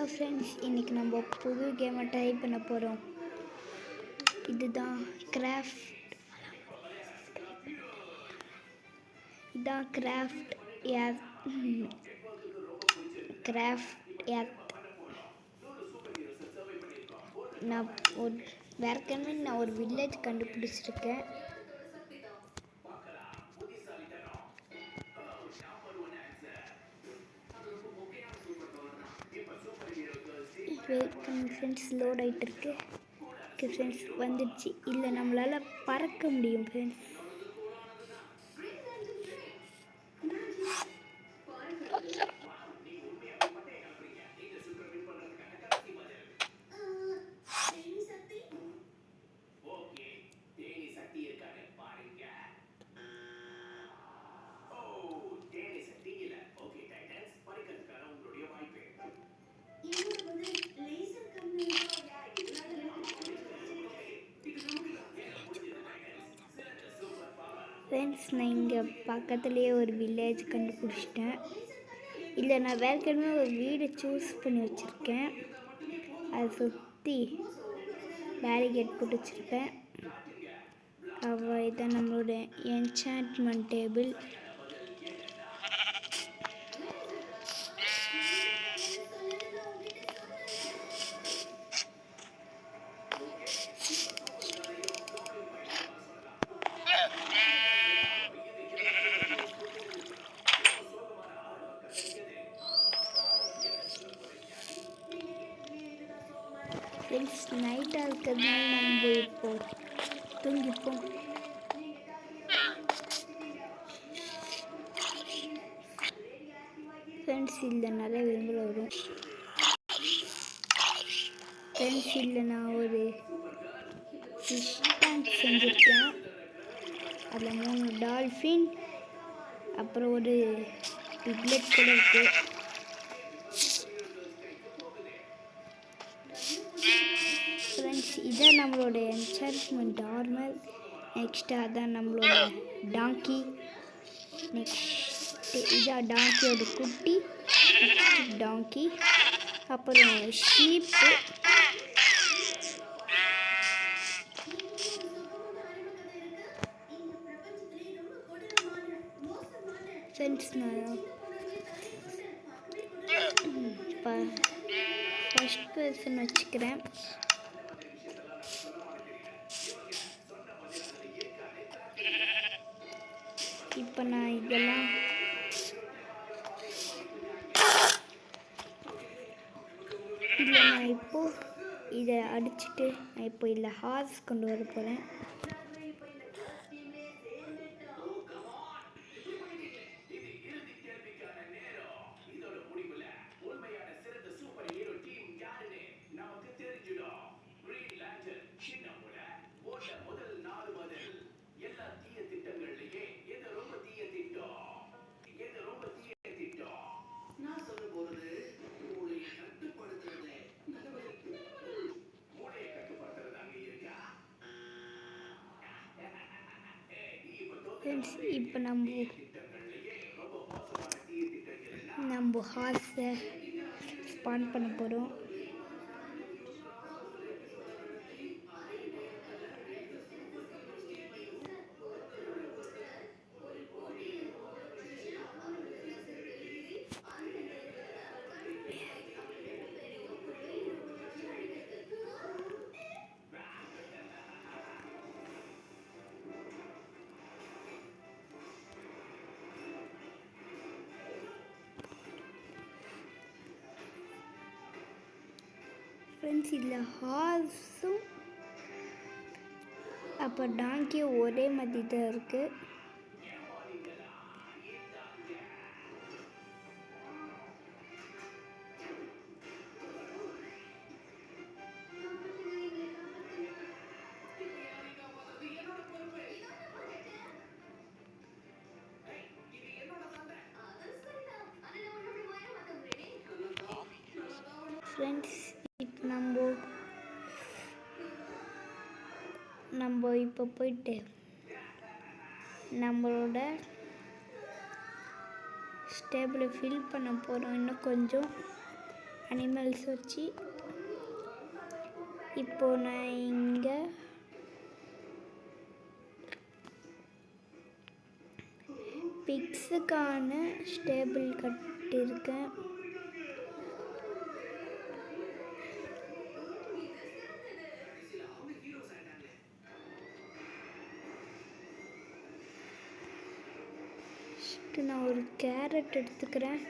Hello friends, இன்றைக்கி நம்ம புது கேமை ட்ரை பண்ண போகிறோம். இதுதான் கிராஃப்ட் எர்த். நான் ஒரு வில்லேஜ் கண்டுபிடிச்சிருக்கேன். ஃப்ரெண்ட்ஸ் லோட் ஆகிட்டு இருக்கு. ஓகே ஃப்ரெண்ட்ஸ், வந்துடுச்சு. இல்லை, நம்மளால் பறக்க முடியும் ஃப்ரெண்ட்ஸ். ஃப்ரெண்ட்ஸ், நான் இங்கே பக்கத்துலேயே ஒரு வில்லேஜ் கண்டுபிடிச்சிட்டேன். இல்லை, நான் வேறு ஒரு வீடு சூஸ் பண்ணி வச்சுருக்கேன். அதை சுற்றி பேரிகேட் போட்டு வச்சுருப்பேன். இதுதான் நம்மளோட என்சான்ட்மெண்ட் டேபிள். ஃப்ரெண்ட்ஸ், நைட்டாக இருக்கிறதுனால நம்ம இப்போ தூங்கிப்போம். ஃப்ரெண்ட்ஸ், இதில் நிறைய விரும்பல வரும். ஃப்ரெண்ட்ஸ், இதில் நான் ஒரு ஃபிஷ் டேங்க் செஞ்சுருக்கேன். அதில் 3 டால்ஃபின், அப்புறம் ஒரு பிக்லெட் கூட இருக்குது. ஃப்ரெண்ட்ஸ், இதான் நம்மளோட என்சான்ட்மெண்ட் ஆர்மர். நெக்ஸ்ட்டு அதான் நம்மளோட டாங்கி. நெக்ஸ்ட்டு இதான் டாங்கியோட குட்டி. நெக்ஸ்ட்டு டாங்கி, அப்புறம் ஷீப்பு. ஃப்ரெண்ட்ஸ், நான் ஃபர்ஸ்ட் பர்சன் வச்சுக்கிறேன். இப்போ நான் இதெல்லாம் இல்லை, நான் இப்போது இதை அடிச்சுட்டு நான் இப்போ இல்லை ஹார்ஸ் கொண்டு வர போகிறேன். இப்போ நம்ம ஹார்ஸை ஸ்பான் பண்ண போகிறோம். ஃப்ரெண்ட்ஸ், இதில் ஹார்ஸும் அப்போ டாங்கியும் ஒரே மாதிரி தான் இருக்குது. ஃப்ரெண்ட்ஸ், இப்போ நம்ம இப்போ போயிட்டு நம்மளோட ஸ்டேபிளை ஃபில் பண்ண போகிறோம் இன்னும் கொஞ்சம். அனிமல்ஸ் வச்சு. இப்போது நான் இங்கே பிக்ஸுக்கான ஸ்டேபிள் கட்டியிருக்கேன். நான் ஒரு கேரட் எடுத்துக்கிறேன்.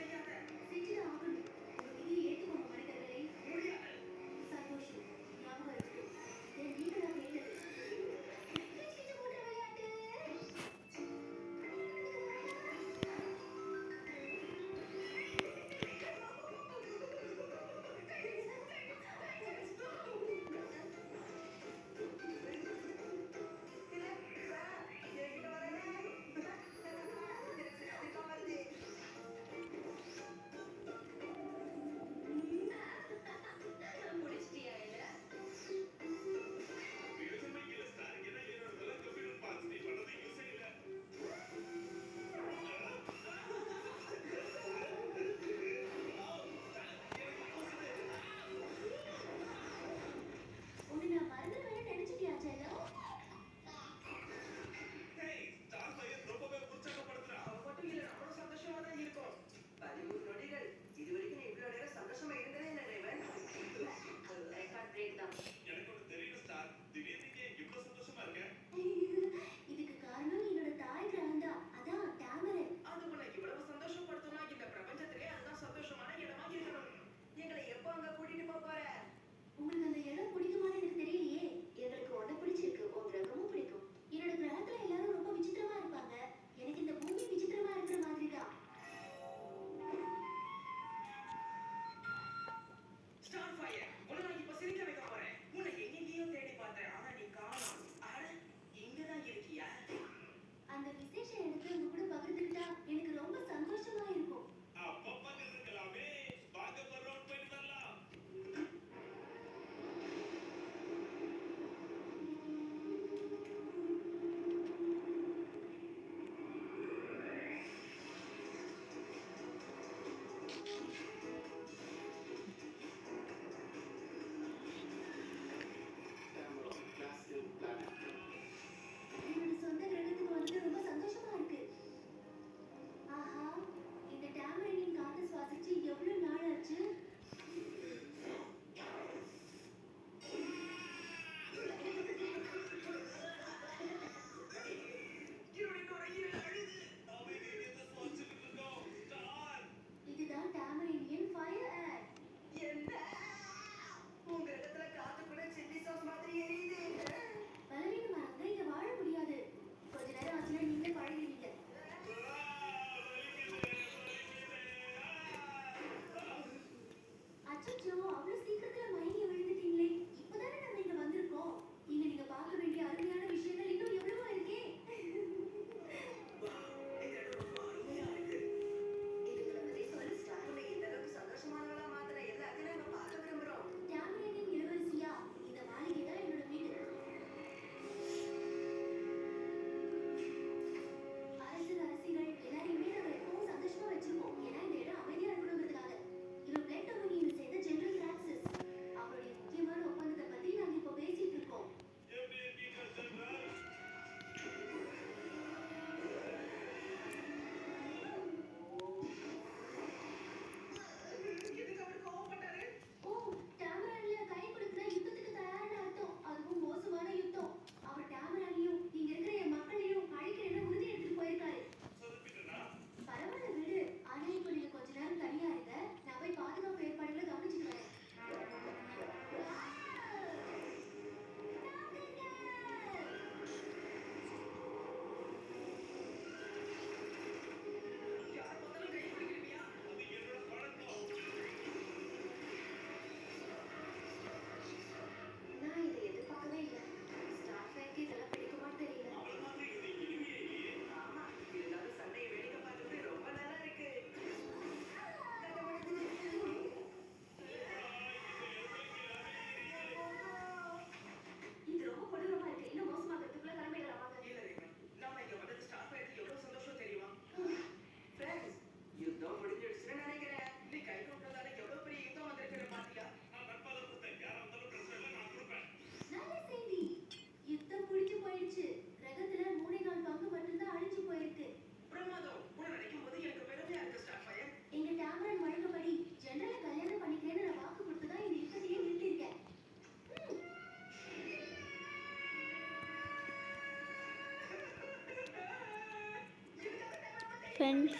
ஃப்ரெண்ட்ஸ்,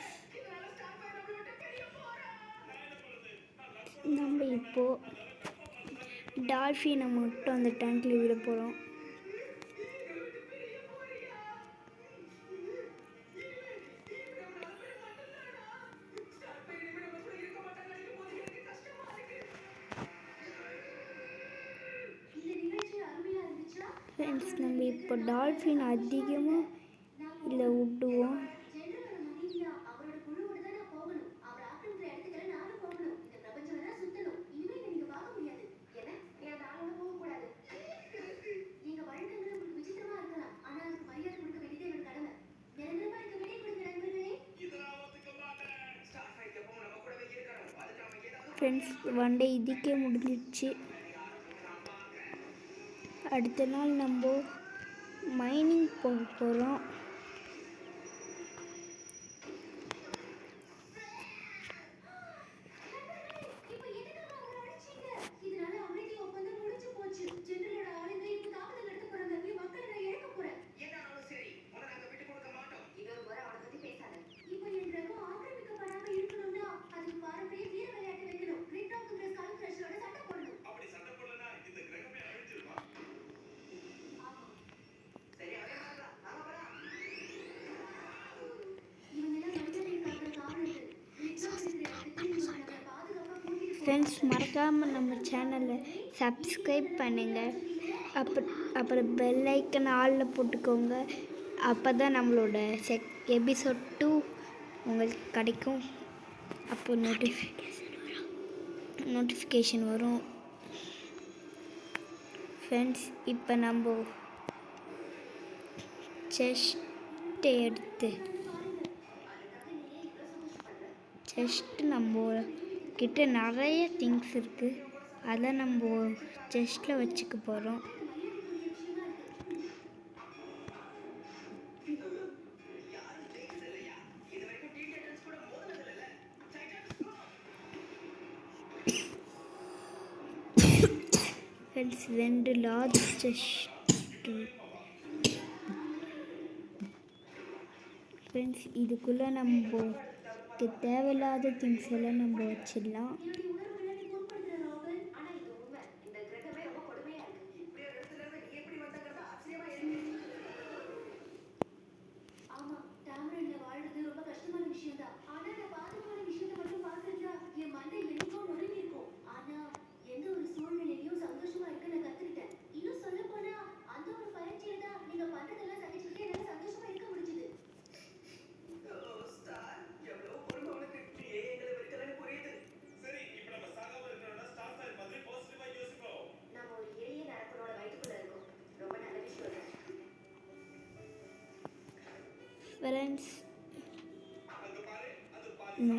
நம்ம இப்போது டால்ஃபினை மட்டும் அந்த டேங்க்கில் விட போகிறோம். ஃப்ரெண்ட்ஸ், நம்ம இப்போ டால்ஃபின் அதிகமாக இல்லை விட்டுவோம். ஃப்ரெண்ட்ஸ், ஒன் டே இதுக்கே முடிஞ்சிடுச்சு. அடுத்த நாள் நம்ம மைனிங் போக போகிறோம். ஃப்ரெண்ட்ஸ், மறக்காமல் நம்ம சேனலை சப்ஸ்கிரைப் பண்ணுங்கள். அப்புறம் பெல் ஐக்கன் ஆலில் போட்டுக்கோங்க. அப்போ தான் நம்மளோட எபிசோட் 2 உங்களுக்கு கிடைக்கும். அப்போ நோட்டிஃபிகேஷன் வரும். ஃப்ரெண்ட்ஸ், இப்போ நம்ம நம்ம கிட்ட நிறைய திங்ஸ் இருக்குது. அதை நம்ம செஸ்ட்டில் வச்சுக்க போகிறோம். Friends, 2 large chest. ஃப்ரெண்ட்ஸ், இதுக்குள்ளே நமக்கு தேவையில்லாத திங்ஸ் எல்லாம் நம்ம வச்சிடலாம். ஃப்ரெண்ட்ஸ்,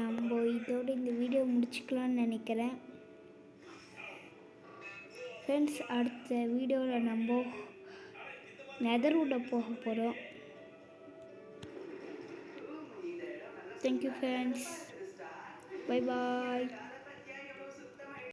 நம்ம இதோட இந்த வீடியோ முடிச்சுக்கலான்னு நினைக்கிறேன். ஃப்ரெண்ட்ஸ், அடுத்த வீடியோவில் நம்ம நெதர்வுட் போக போகிறோம். Thank you friends. Bye bye.